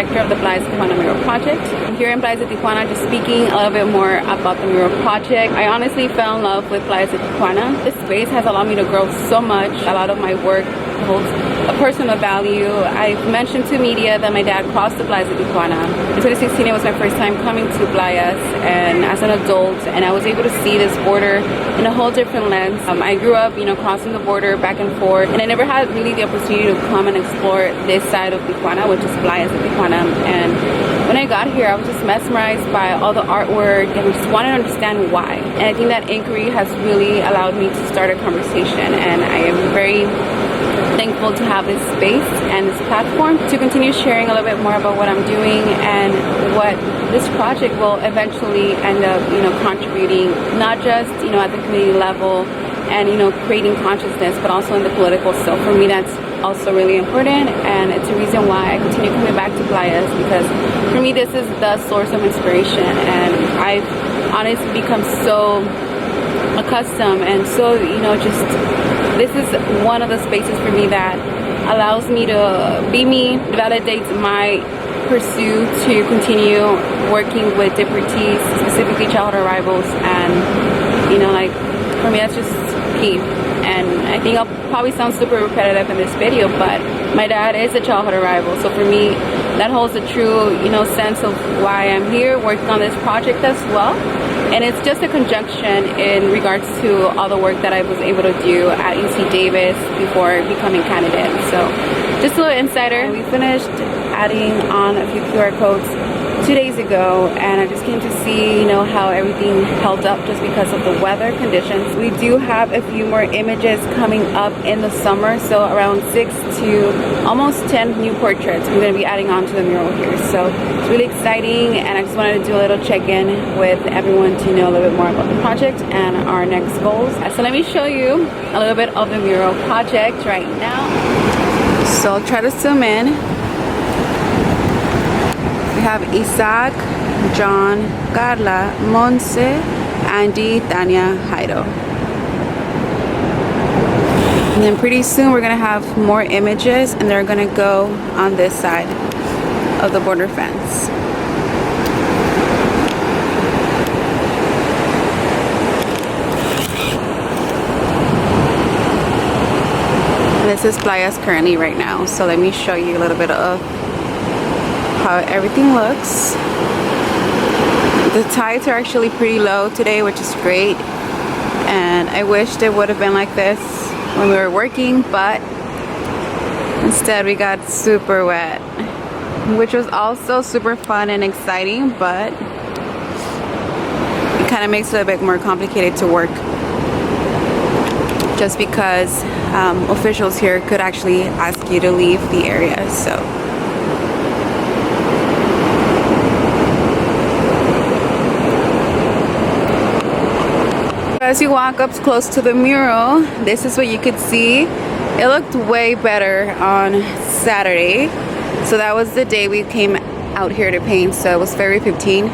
director of the Playas de Tijuana Mural project. I'm here in Playas de Tijuana just speaking a little bit more about the mural project. I honestly fell in love with Playas de Tijuana. This space has allowed me to grow so much. A lot of my work holds a personal value. I've mentioned to media that my dad crossed the Playas de Tijuana. In 2016, it was my first time coming to Playas and as an adult, and I was able to see this border in a whole different lens. I grew up, crossing the border back and forth, and I never had really the opportunity to come and explore this side of Tijuana, which is Playas de Tijuana. And when I got here, I was just mesmerized by all the artwork and I just wanted to understand why. And I think that inquiry has really allowed me to start a conversation, and I am very thankful to have this space and this platform to continue sharing a little bit more about what I'm doing and what this project will eventually end up, contributing, not just, at the community level and, creating consciousness, but also in the political. So for me, that's also really important, and it's a reason why I continue coming back to Playas, because for me, this is the source of inspiration, and I've honestly become so accustomed and so, this is one of the spaces for me that allows me to be me, validates my pursuit to continue working with deportees, specifically childhood arrivals, and for me that's just key. And I think I'll probably sound super repetitive in this video, but my dad is a childhood arrival, so for me that holds a true sense of why I'm here working on this project as well. And it's just a conjunction in regards to all the work that I was able to do at UC Davis before becoming candidate. So just a little insider, we finished adding on a few QR codes 2 days ago, and I just came to see how everything held up just because of the weather conditions. We do have a few more images coming up in the summer, so around 6 to almost 10 new portraits we're going to be adding on to the mural here. So it's really exciting, and I just wanted to do a little check-in with everyone to know a little bit more about the project and our next goals. So let me show you a little bit of the mural project right now. So I'll try to zoom in. We have Isaac, John, Carla, Monse, Andy, Tanya, Jairo. And then pretty soon we're gonna have more images, and they're gonna go on this side of the border fence. And this is Playas currently right now, so let me show you a little bit of how everything looks. The tides are actually pretty low today, which is great, and I wished it would have been like this when we were working, but instead we got super wet, which was also super fun and exciting, but it kind of makes it a bit more complicated to work, just because officials here could actually ask you to leave the area. So as you walk up close to the mural, this is what you could see. It looked way better on Saturday, so that was the day we came out here to paint. So it was February 15,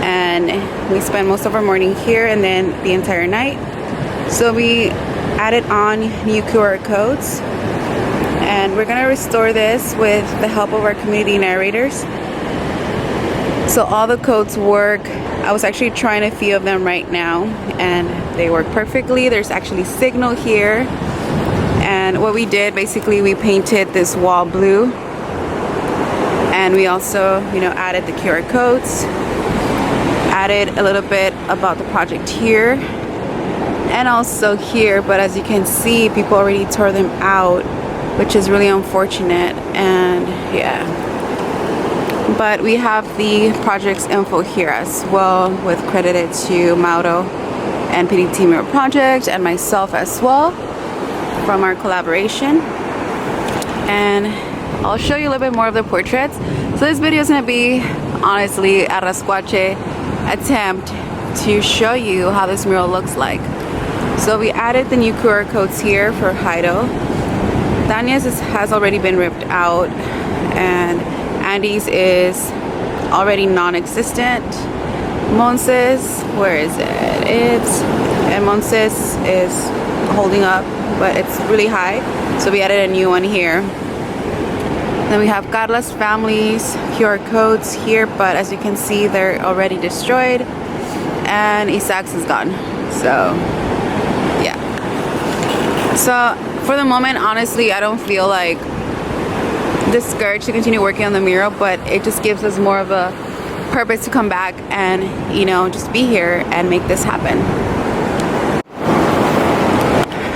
and we spent most of our morning here and then the entire night. So we added on new QR codes, and we're gonna restore this with the help of our community narrators. So all the codes work. I was actually trying a few of them right now, and they work perfectly. There's actually signal here, and what we did, basically we painted this wall blue, and we also added the QR codes, added a little bit about the project here and also here, but as you can see, people already tore them out, which is really unfortunate. And yeah, but we have the project's info here as well, with credited to Mauro and PDT Mural Project and myself as well from our collaboration. And I'll show you a little bit more of the portraits. So this video is going to be honestly a rascuache attempt to show you how this mural looks like. So we added the new QR codes here for Jairo. Tanya's has already been ripped out, and Andy's is already non-existent. Monse's, where is it? And Monse's is holding up, but it's really high, so we added a new one here. Then we have Carla's family's QR codes here, but as you can see, they're already destroyed. And Isaac's is gone. So, yeah. So, for the moment, honestly, I don't feel like discouraged to continue working on the mural, but it just gives us more of a purpose to come back and, you know, just be here and make this happen.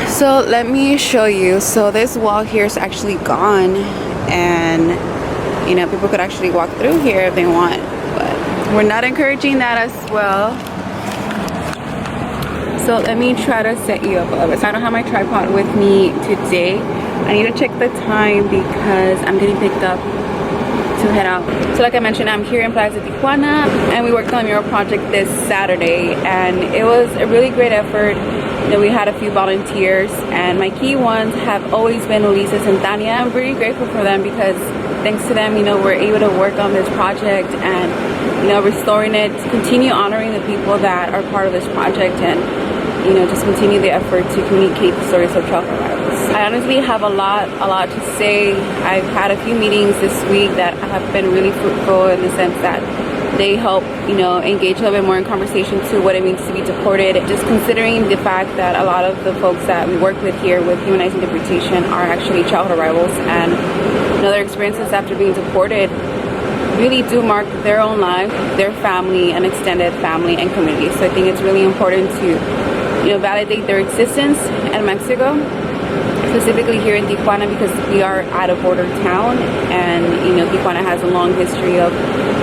So let me show you. So this wall here is actually gone, and you know, people could actually walk through here if they want, but we're not encouraging that as well. So let me try to set you up a little bit. So I don't have my tripod with me today. I need to check the time because I'm getting picked up to head out. So like I mentioned, I'm here in Playas de Tijuana, and we worked on a mural project this Saturday, and it was a really great effort. You know, we had a few volunteers, and my key ones have always been Ulises and Tanya. I'm really grateful for them because thanks to them, you know, we're able to work on this project and, you know, restoring it, continue honoring the people that are part of this project, and, you know, just continue the effort to communicate the stories of trail survivors. I honestly have a lot to say. I've had a few meetings this week that have been really fruitful in the sense that they help, you know, engage a little bit more in conversation to what it means to be deported. Just considering the fact that a lot of the folks that we work with here with Humanizing Deportation are actually childhood arrivals, and you know, their experiences after being deported really do mark their own life, their family, and extended family and community. So I think it's really important to, you know, validate their existence in Mexico, specifically here in Tijuana, because we are at a border town, and you know, Tijuana has a long history of,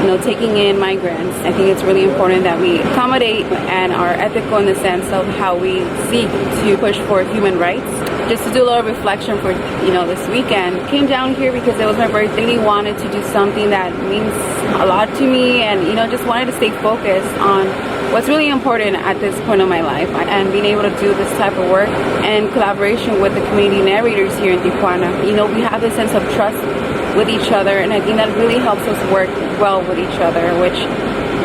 you know, taking in migrants. I think it's really important that we accommodate and are ethical in the sense of how we seek to push for human rights. Just to do a little reflection for, you know, this weekend, came down here because it was my birthday. Really wanted to do something that means a lot to me, and you know, just wanted to stay focused on what's really important at this point of my life, and being able to do this type of work in collaboration with the community narrators here in Tijuana. You know, we have this sense of trust with each other, and I think that really helps us work well with each other, which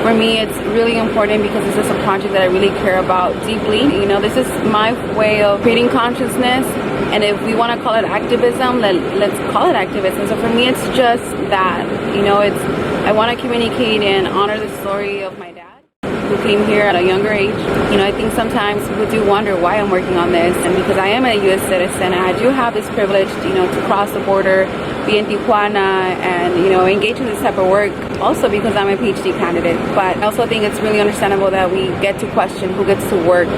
for me it's really important because this is a project that I really care about deeply. You know, this is my way of creating consciousness, and if we want to call it activism, let's call it activism. So for me it's just that, you know, it's, I want to communicate and honor the story of my dad, who came here at a younger age. You know, I think sometimes people do wonder why I'm working on this, and because I am a U.S. citizen, and I do have this privilege, you know, to cross the border, be in Tijuana, and, you know, engage in this type of work, also because I'm a PhD candidate. But I also think it's really understandable that we get to question who gets to work,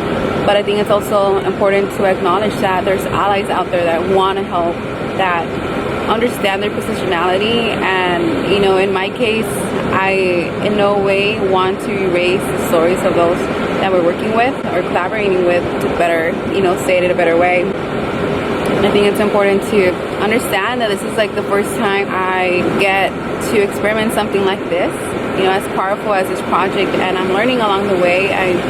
but I think it's also important to acknowledge that there's allies out there that want to help, that understand their positionality. And you know, in my case, I in no way want to erase the stories of those that we're working with or collaborating with to better, you know, say it in a better way. And I think it's important to understand that this is like the first time I get to experiment something like this, you know, as powerful as this project, and I'm learning along the way. I'm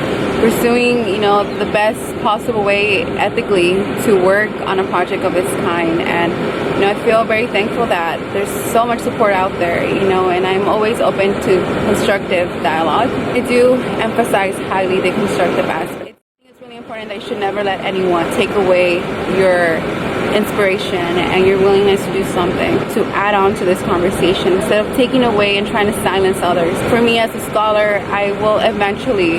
pursuing, you know, the best possible way ethically to work on a project of this kind. And you know, I feel very thankful that there's so much support out there, you know, and I'm always open to constructive dialogue. I do emphasize highly the constructive aspect. It's really important that you should never let anyone take away your inspiration and your willingness to do something to add on to this conversation instead of taking away and trying to silence others. For me as a scholar, I will eventually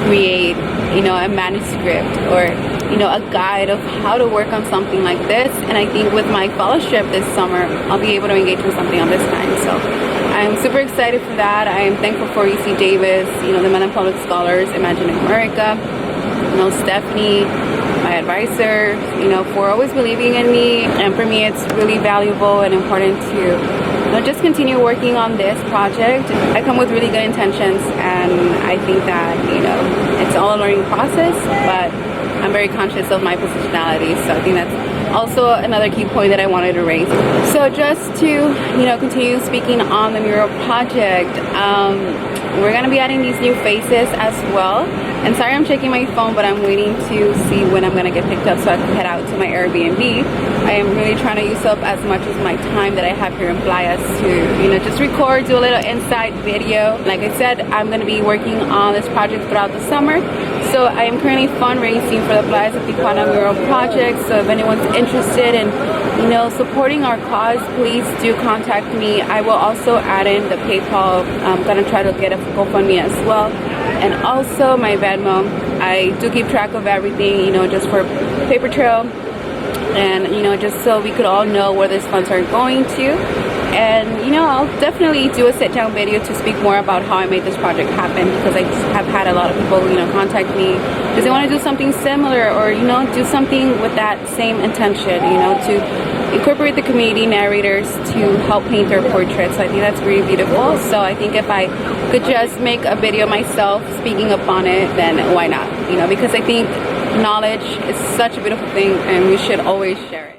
create, you know, a manuscript or, you know, a guide of how to work on something like this. And I think with my fellowship this summer, I'll be able to engage with something on this kind. So I'm super excited for that. I am thankful for UC Davis, you know, the Mellon Public Scholars, Imagining America, you know, Stephanie, my advisor, you know, for always believing in me. And for me, it's really valuable and important to, you know, just continue working on this project. I come with really good intentions, and I think that, you know, it's all a learning process, but I'm very conscious of my positionality. So I think that's also another key point that I wanted to raise. So just to, you know, continue speaking on the mural project, we're going to be adding these new faces as well. And sorry I'm checking my phone, but I'm waiting to see when I'm gonna get picked up so I can head out to my Airbnb. I am really trying to use up as much as my time that I have here in Playas to, you know, just record, do a little inside video. Like I said, I'm gonna be working on this project throughout the summer. So I am currently fundraising for the Playas de Tijuana Mural project. So if anyone's interested in, you know, supporting our cause, please do contact me. I will also add in the PayPal. I'm gonna try to get a GoFundMe as well. And also my Venmo. I do keep track of everything, you know, just for paper trail. And, you know, just so we could all know where these funds are going to. And, you know, I'll definitely do a sit-down video to speak more about how I made this project happen, because I have had a lot of people, you know, contact me because they want to do something similar, or, you know, do something with that same intention, you know, to incorporate the community narrators to help paint their portraits. So I think that's really beautiful. So I think if I could just make a video myself speaking upon it, then why not? You know, because I think knowledge is such a beautiful thing and we should always share it.